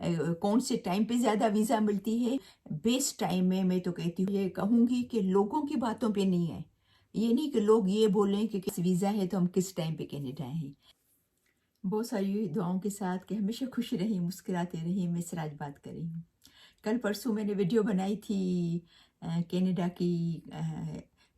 कौन से टाइम पे ज़्यादा वीज़ा मिलती है। बेस्ट टाइम में मैं तो कहती हूँ, ये कहूँगी कि लोगों की बातों पे नहीं है। ये नहीं कि लोग ये बोलें कि किस वीज़ा है तो हम किस टाइम पे कनाडा हैं। बहुत सारी दुआओं के साथ कि हमेशा खुश रहें, मुस्कुराते रहें। मैं सिराज बात कर रही हूँ। कल परसों मैंने वीडियो बनाई थी कनाडा की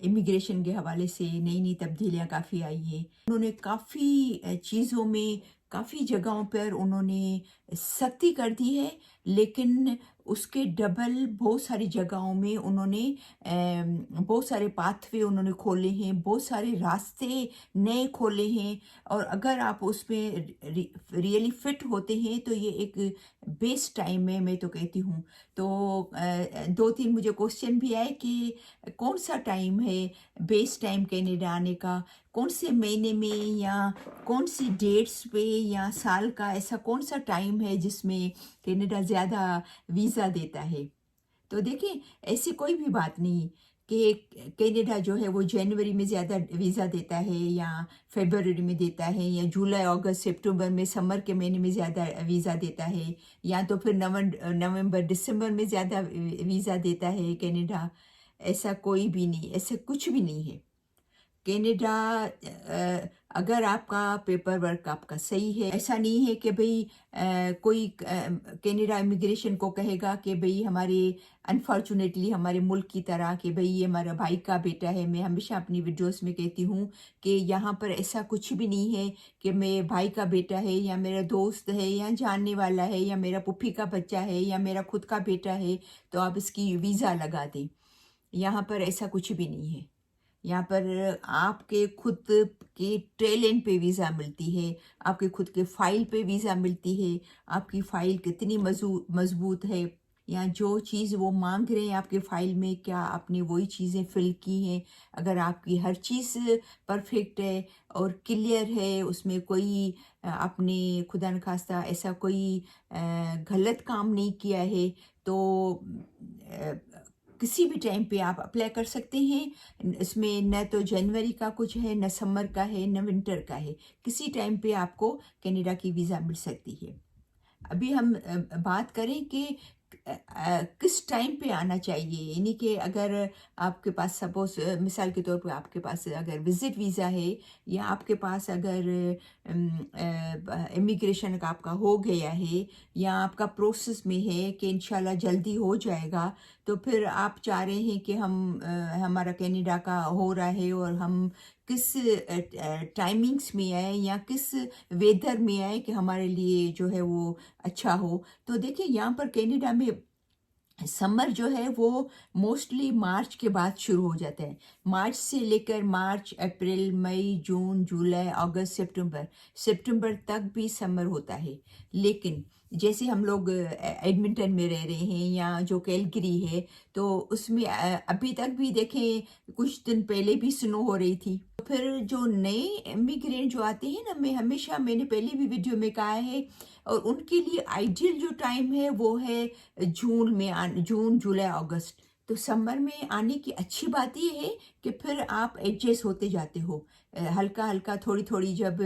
इमिग्रेशन के हवाले से। नई नई तब्दीलियाँ काफ़ी आई हैं। उन्होंने काफ़ी चीज़ों में, काफ़ी जगहों पर उन्होंने सख्ती कर दी है, लेकिन उसके डबल बहुत सारी जगहों में उन्होंने बहुत सारे पाथवे उन्होंने खोले हैं, बहुत सारे रास्ते नए खोले हैं। और अगर आप उसमें रियली फिट होते हैं तो ये एक बेस्ट टाइम है, मैं तो कहती हूँ। तो 2-3 मुझे क्वेश्चन भी आए कि कौन सा टाइम है बेस्ट टाइम कनाडा आने का, कौन से महीने में या कौन सी डेट्स पे या साल का ऐसा कौन सा टाइम है जिसमें कनाडा ज़्यादा वीज़ा देता है। तो देखिए, ऐसी कोई भी बात नहीं कि कनाडा जो है वो जनवरी में ज़्यादा वीज़ा देता है या फरवरी में देता है या जुलाई अगस्त सितंबर में समर के महीने में ज़्यादा वीज़ा देता है, या तो फिर नवंबर दिसंबर में ज़्यादा वीज़ा देता है कनाडा। ऐसा कोई भी नहीं, ऐसा कुछ भी नहीं है। कनाडा अगर आपका पेपर वर्क आपका सही है, ऐसा नहीं है कि भाई कोई कनाडा इमिग्रेशन को कहेगा कि भाई हमारे अनफॉर्चुनेटली हमारे मुल्क की तरह कि भाई ये हमारा भाई का बेटा है। मैं हमेशा अपनी वीडियोस में कहती हूँ कि यहाँ पर ऐसा कुछ भी नहीं है कि मेरे भाई का बेटा है या मेरा दोस्त है या जानने वाला है या मेरा पुप्पी का बच्चा है या मेरा खुद का बेटा है तो आप इसकी वीज़ा लगा दें। यहाँ पर ऐसा कुछ भी नहीं है। यहाँ पर आपके खुद के टैलेंट पे वीज़ा मिलती है, आपके खुद के फ़ाइल पे वीज़ा मिलती है, आपकी फ़ाइल कितनी मज़बूत है, या जो चीज़ वो मांग रहे हैं आपके फ़ाइल में क्या आपने वही चीज़ें फ़िल की हैं। अगर आपकी हर चीज़ परफेक्ट है और क्लियर है, उसमें कोई आपने खुदा न खास्ता ऐसा कोई गलत काम नहीं किया है, तो अ, किसी भी टाइम पे आप अप्लाई कर सकते हैं। इसमें न तो जनवरी का कुछ है, न समर का है, न विंटर का है। किसी टाइम पे आपको कनाडा की वीज़ा मिल सकती है। अभी हम बात करें कि किस टाइम पे आना चाहिए, यानी कि अगर आपके पास सपोज़ मिसाल के तौर पे आपके पास अगर विज़िट वीज़ा है या आपके पास अगर इमिग्रेशन का आपका हो गया है या आपका प्रोसेस में है कि इंशाल्लाह जल्दी हो जाएगा, तो फिर आप चाह रहे हैं कि हमारा कनाडा का हो रहा है और हम किस टाइमिंग्स में आए या किस वेदर में आए कि हमारे लिए जो है वो अच्छा हो। तो देखिए, यहाँ पर कनाडा में समर जो है वो मोस्टली मार्च के बाद शुरू हो जाता है। मार्च से लेकर मार्च, अप्रैल, मई, जून, जुलाई, अगस्त, सितंबर तक भी समर होता है। लेकिन जैसे हम लोग एडमिंटन में रह रहे हैं या जो कैलगरी है, तो उसमें अभी तक भी देखें कुछ दिन पहले भी स्नो हो रही थी। फिर जो नए इमिग्रेंट जो आते हैं ना, मैंने पहले भी वीडियो में कहा है, और उनके लिए आइडियल जो टाइम है वो है जून, जुलाई, अगस्त। तो समर में आने की अच्छी बात ये है कि फिर आप एडजस्ट होते जाते हो हल्का हल्का, थोड़ी थोड़ी। जब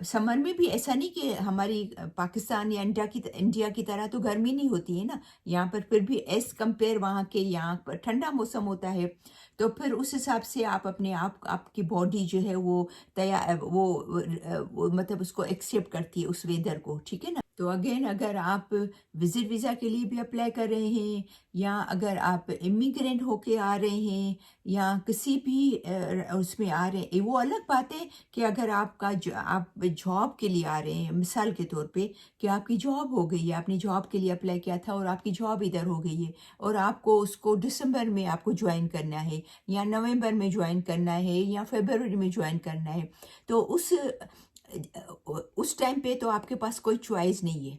समर में भी ऐसा नहीं कि हमारी पाकिस्तान या इंडिया की तरह तो गर्मी नहीं होती है ना, यहाँ पर फिर भी एज कंपेयर वहाँ के यहाँ पर ठंडा मौसम होता है। तो फिर उस हिसाब से आप अपने आप आपकी बॉडी जो है वो तैयार वो मतलब उसको एक्सेप्ट करती है उस वेदर को, ठीक है ना। तो अगेन, अगर आप विजिट वीज़ा के लिए भी अप्लाई कर रहे हैं या अगर आप इमिग्रेंट होके आ रहे हैं या किसी भी उसमें आ रहे हैं, वो अलग बात है कि अगर आप जॉब के लिए आ रहे हैं, मिसाल के तौर पे कि आपकी जॉब हो गई है, आपने जॉब के लिए अप्लाई किया था और आपकी जॉब इधर हो गई है और आपको उसको दिसंबर में आपको ज्वाइन करना है या नवंबर में ज्वाइन करना है या फरवरी में ज्वाइन करना है, तो उस टाइम पे तो आपके पास कोई चॉइस नहीं है,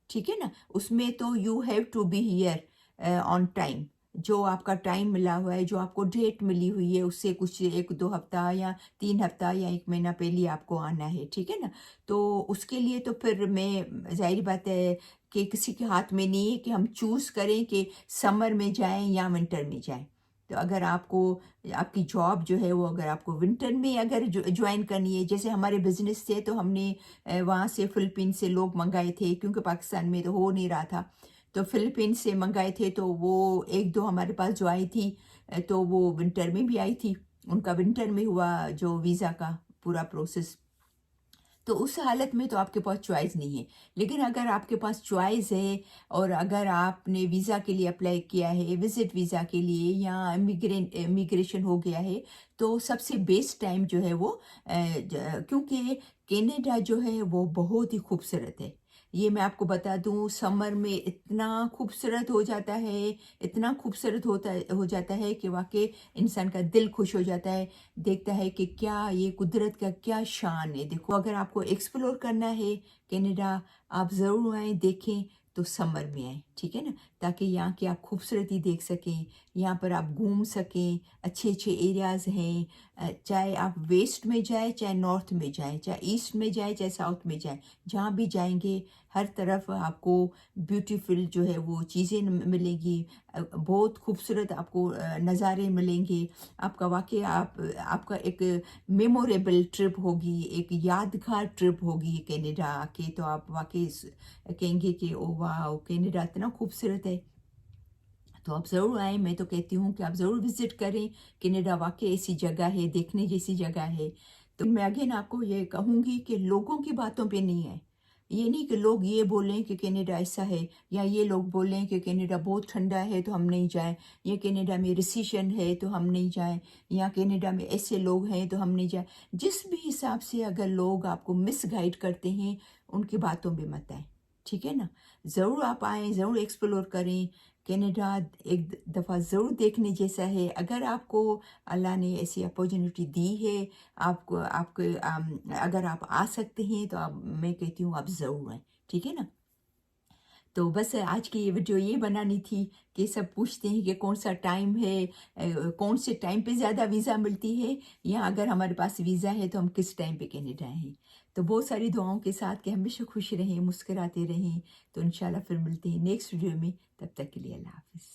ठीक है ना। उसमें तो you have to be here on time. जो आपका टाइम मिला हुआ है, जो आपको डेट मिली हुई है, उससे कुछ 1-2 हफ्ता या 3 हफ्ता या 1 महीना पहले आपको आना है, ठीक है ना। तो उसके लिए तो फिर मैं ज़ाहिर बात है कि किसी के हाथ में नहीं है कि हम चूज़ करें कि समर में जाएं या विंटर में जाएं। تو اگر آپ کو آپ کی جاب جو ہے وہ اگر آپ کو ونٹر میں اگر جوائن کرنی ہے، جیسے ہمارے بزنس تھے تو ہم نے وہاں سے فلپین سے لوگ منگائے تھے، کیونکہ پاکستان میں تو ہو نہیں رہا تھا، تو فلپین سے منگائے تھے، تو وہ ایک دو ہمارے پاس جو آئی تھی تو وہ ونٹر میں بھی آئی تھی، ان کا ونٹر میں ہوا جو ویزا کا پورا پروسیس۔ تو اس حالت میں تو آپ کے پاس چوائس نہیں ہے، لیکن اگر آپ کے پاس چوائس ہے اور اگر آپ نے ویزا کے لیے اپلائی کیا ہے، وزٹ ویزا کے لیے یا امیگریشن ہو گیا ہے، تو سب سے بیسٹ ٹائم جو ہے وہ کیونکہ کینیڈا جو ہے وہ بہت ہی خوبصورت ہے، یہ میں آپ کو بتا دوں، سمر میں اتنا خوبصورت ہو جاتا ہے، اتنا خوبصورت ہو جاتا ہے کہ واقعی انسان کا دل خوش ہو جاتا ہے، دیکھتا ہے کہ کیا یہ قدرت کا کیا شان ہے۔ دیکھو، اگر آپ کو ایکسپلور کرنا ہے کینیڈا، آپ ضرور آئیں، دیکھیں تو سمر میں آئیں، ٹھیک ہے نا، تاکہ یہاں کی آپ خوبصورتی دیکھ سکیں، یہاں پر آپ گھوم سکیں، اچھے اچھے ایریاز ہیں، چاہے آپ ویسٹ میں جائیں، چاہے نارتھ میں جائیں، چاہے ایسٹ میں جائیں، چاہے ساؤتھ میں جائیں، جہاں بھی جائیں گے ہر طرف آپ کو بیوٹیفل جو ہے وہ چیزیں ملیں گی، بہت خوبصورت آپ کو نظارے ملیں گے، آپ کا واقعی آپ کا ایک میموریبل ٹرپ ہوگی، ایک یادگار ٹرپ ہوگی کینیڈا آ کے، تو آپ واقعی کہیں گے کہ او واو، کینیڈا اتنا خوبصورت ہے۔ تو آپ ضرور آئیں، میں تو کہتی ہوں کہ آپ ضرور وزٹ کریں، کینیڈا واقعی ایسی جگہ ہے، دیکھنے جیسی جگہ ہے۔ تو میں اگین آپ کو یہ کہوں گی کہ لوگوں کی باتوں پہ نہیں ہے، یہ نہیں کہ لوگ یہ بولیں کہ کینیڈا ایسا ہے، یا یہ لوگ بولیں کہ کینیڈا بہت ٹھنڈا ہے تو ہم نہیں جائیں، یا کینیڈا میں ریسیشن ہے تو ہم نہیں جائیں، یا کینیڈا میں ایسے لوگ ہیں تو ہم نہیں جائیں۔ جس بھی حساب سے اگر لوگ آپ کو مس گائیڈ کرتے ہیں، ان کی باتوں پہ مت آئیں، ٹھیک ہے نا، ضرور آپ آئیں، ضرور ایکسپلور کریں، کینیڈا ایک دفعہ ضرور دیکھنے جیسا ہے۔ اگر آپ کو اللہ نے ایسی اپورچونیٹی دی ہے، آپ کو اگر آپ آ سکتے ہیں تو میں کہتی ہوں آپ ضرور آئیں، ٹھیک ہے نا۔ تو بس آج کی یہ ویڈیو یہ بنانی تھی کہ سب پوچھتے ہیں کہ کون سا ٹائم ہے، کون سے ٹائم پہ زیادہ ویزا ملتی ہے، یا اگر ہمارے پاس ویزا ہے تو ہم کس ٹائم پہ کینیڈا ہیں۔ تو بہت ساری دعاؤں کے ساتھ کہ ہمیشہ خوش رہیں، مسکراتے رہیں، تو انشاءاللہ پھر ملتے ہیں نیکسٹ ویڈیو میں، تب تک کے لیے اللہ حافظ۔